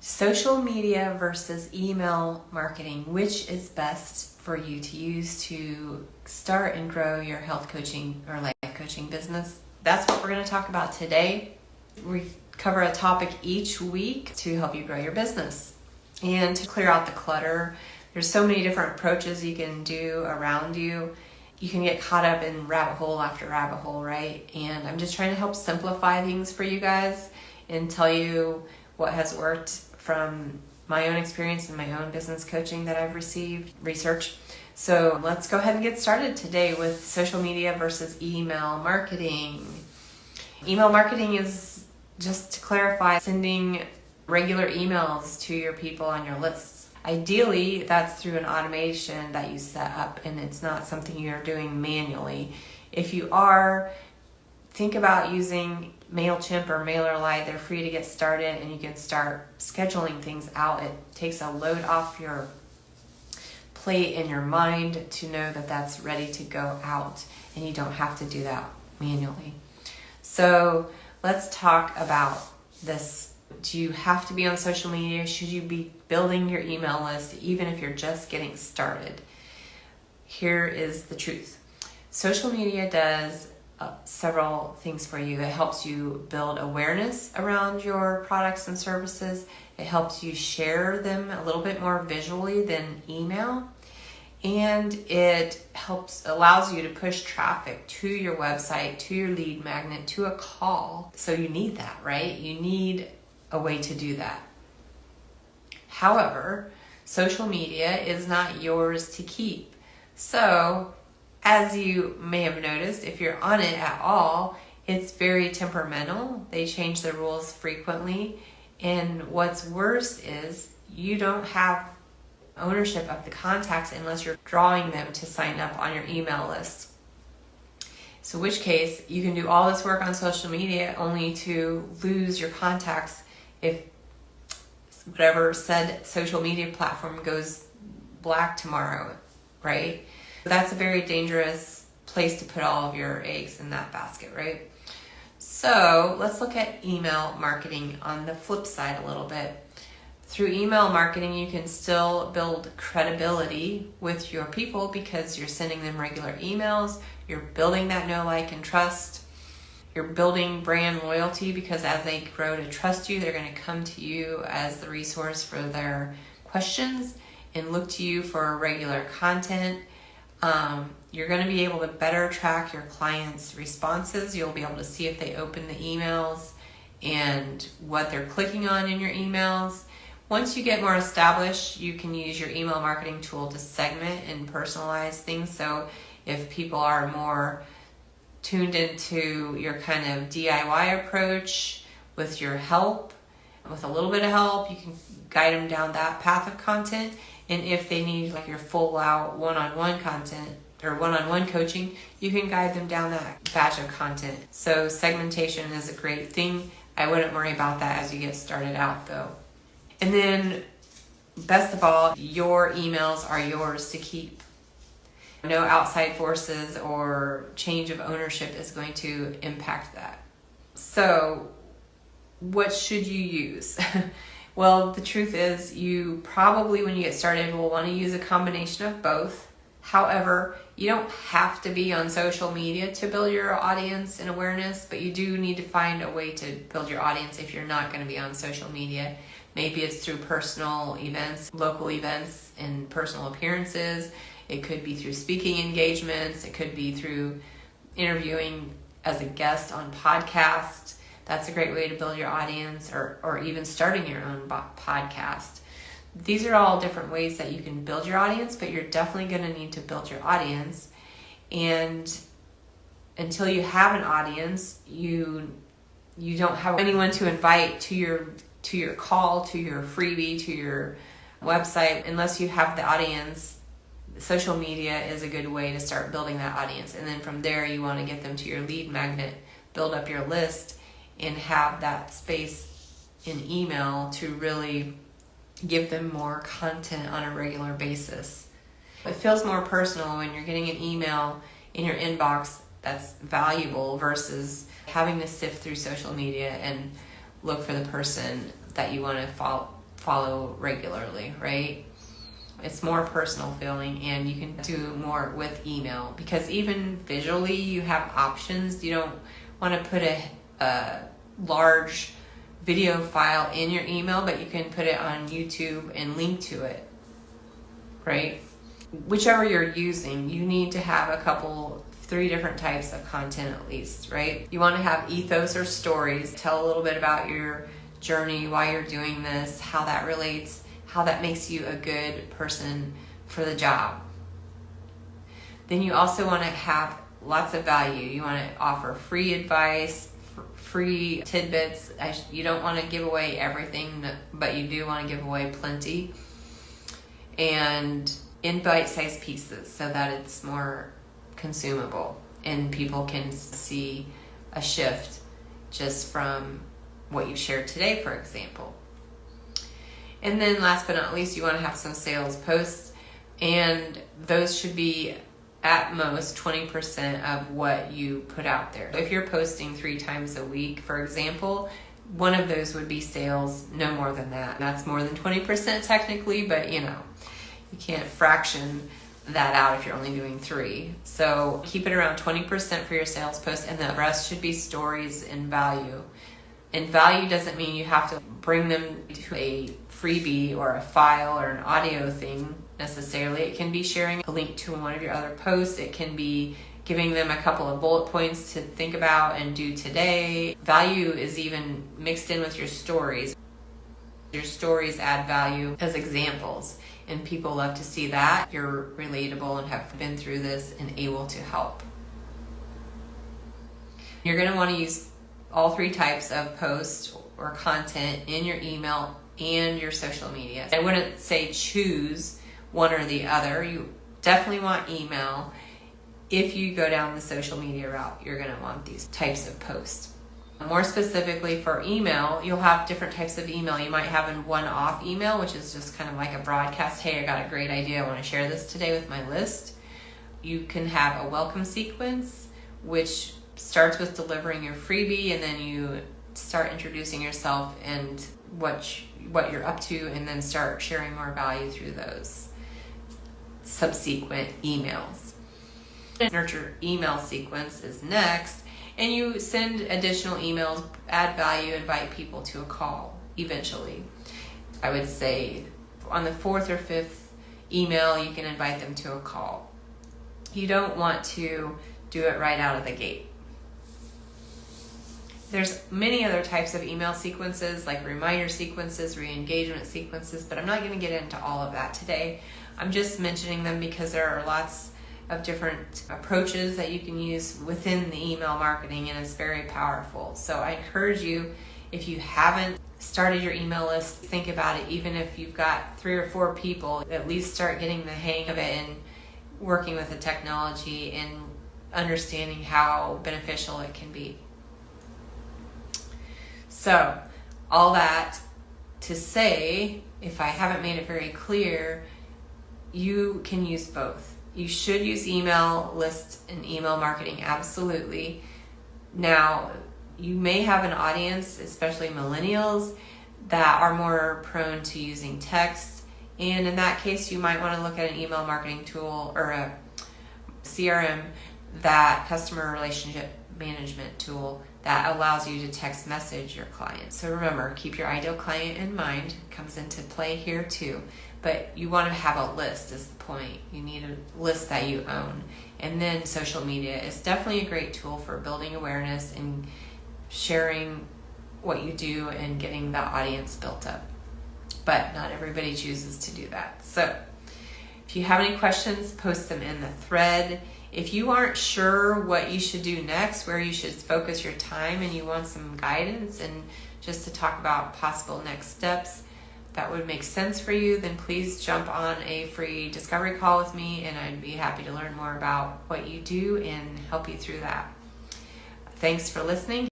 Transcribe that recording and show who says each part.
Speaker 1: Social media versus email marketing. Which is best for you to use to start and grow your health coaching or life coaching business? That's what we're going to talk about today. We cover a topic each week to help you grow your business and to clear out the clutter. There's so many different approaches you can do around you. You can get caught up in rabbit hole after rabbit hole, right? And I'm just trying to help simplify things for you guys and tell you what has worked from my own experience and my own business coaching that I've received, research. So let's go ahead and get started today with social media versus email marketing. Email marketing is, just to clarify, sending regular emails to your people on your lists. Ideally, that's through an automation that you set up, and it's not something you're doing manually. If you are, think about using MailChimp or MailerLite. They're free to get started, and you can start scheduling things out. It takes a load off your plate in your mind to know that that's ready to go out, and you don't have to do that manually. So let's talk about this. Do you have to be on social media? Should you be building your email list even if you're just getting started? Here is the truth. Social media does several things for you. It helps you build awareness around your products and services. It helps you share them a little bit more visually than email. And it allows you to push traffic to your website, to your lead magnet, to a call. So you need that, right? You need a way to do that. However, social media is not yours to keep. So, as you may have noticed, if you're on it at all, it's very temperamental. They change the rules frequently. And what's worse is you don't have ownership of the contacts unless you're drawing them to sign up on your email list. So in which case, you can do all this work on social media only to lose your contacts if whatever said social media platform goes black tomorrow, right? That's a very dangerous place to put all of your eggs in that basket, right? So let's look at email marketing on the flip side a little bit. Through email marketing, you can still build credibility with your people because you're sending them regular emails. You're building that know, like, and trust. You're building brand loyalty because as they grow to trust you, they're going to come to you as the resource for their questions and look to you for regular content. You're going to be able to better track your clients' responses. You'll be able to see if they open the emails and what they're clicking on in your emails. Once you get more established, you can use your email marketing tool to segment and personalize things. So if people are more tuned into your kind of DIY approach with your help, with a little bit of help, you can guide them down that path of content. And if they need like your full out one-on-one content or one-on-one coaching, you can guide them down that batch of content. So segmentation is a great thing. I wouldn't worry about that as you get started out though. And then best of all, your emails are yours to keep. No outside forces or change of ownership is going to impact that. So what should you use? Well, the truth is you probably, when you get started, will want to use a combination of both. However, you don't have to be on social media to build your audience and awareness, but you do need to find a way to build your audience if you're not going to be on social media. Maybe it's through personal events, local events, and personal appearances. It could be through speaking engagements. It could be through interviewing as a guest on podcasts. That's a great way to build your audience, or even starting your own podcast. These are all different ways that you can build your audience, but you're definitely going to need to build your audience. And until you have an audience, you don't have anyone to invite to your call, to your freebie, to your website, unless you have the audience. Social media is a good way to start building that audience. And then from there, you want to get them to your lead magnet, build up your list, and have that space in email to really give them more content on a regular basis. It feels more personal when you're getting an email in your inbox that's valuable versus having to sift through social media and look for the person that you want to follow regularly, right? It's more personal feeling, and you can do more with email because even visually you have options. You don't want to put a large video file in your email, but you can put it on YouTube and link to it, right? Whichever you're using, you need to have three different types of content at least, right? You want to have ethos or stories. Tell a little bit about your journey, why you're doing this, how that relates, how that makes you a good person for the job. Then you also want to have lots of value. You want to offer free advice, free tidbits. You don't want to give away everything, but you do want to give away plenty. And in bite-sized pieces so that it's more consumable and people can see a shift just from what you shared today, for example. And then last but not least, you want to have some sales posts, and those should be at most 20% of what you put out there. If you're posting 3 times a week, for example, one of those would be sales, no more than that. That's more than 20% technically, but you can't fraction that out if you're only doing 3. So keep it around 20% for your sales post, and the rest should be stories and value. And value doesn't mean you have to bring them to a freebie or a file or an audio thing necessarily. It can be sharing a link to one of your other posts. It can be giving them a couple of bullet points to think about and do today. Value is even mixed in with your stories. Your stories add value as examples, and people love to see that you're relatable and have been through this and able to help. You're going to want to use all 3 types of posts or content in your email and your social media. I wouldn't say choose one or the other. You definitely want email. If you go down the social media route, you're going to want these types of posts. More specifically for email, you'll have different types of email. You might have a one-off email, which is just kind of like a broadcast. Hey, I got a great idea. I want to share this today with my list. You can have a welcome sequence, which starts with delivering your freebie, and then you start introducing yourself and what you're up to, and then start sharing more value through those subsequent emails. Nurture email sequence is next, and you send additional emails, add value, invite people to a call eventually. I would say on the 4th or 5th email, you can invite them to a call. You don't want to do it right out of the gate. There's many other types of email sequences, like reminder sequences, re-engagement sequences, but I'm not going to get into all of that today. I'm just mentioning them because there are lots of different approaches that you can use within the email marketing, and it's very powerful. So I encourage you, if you haven't started your email list, think about it. Even if you've got 3 or 4 people, at least start getting the hang of it and working with the technology and understanding how beneficial it can be. So, all that to say, if I haven't made it very clear, you can use both. You should use email lists and email marketing, absolutely. Now, you may have an audience, especially millennials, that are more prone to using text. And in that case, you might want to look at an email marketing tool or a CRM, that customer relationship management tool that allows you to text message your client. So remember, keep your ideal client in mind. It comes into play here too. But you want to have a list is the point. You need a list that you own. And then social media is definitely a great tool for building awareness and sharing what you do and getting the audience built up. But not everybody chooses to do that. So if you have any questions, post them in the thread. If you aren't sure what you should do next, where you should focus your time, and you want some guidance and just to talk about possible next steps that would make sense for you, then please jump on a free discovery call with me, and I'd be happy to learn more about what you do and help you through that. Thanks for listening.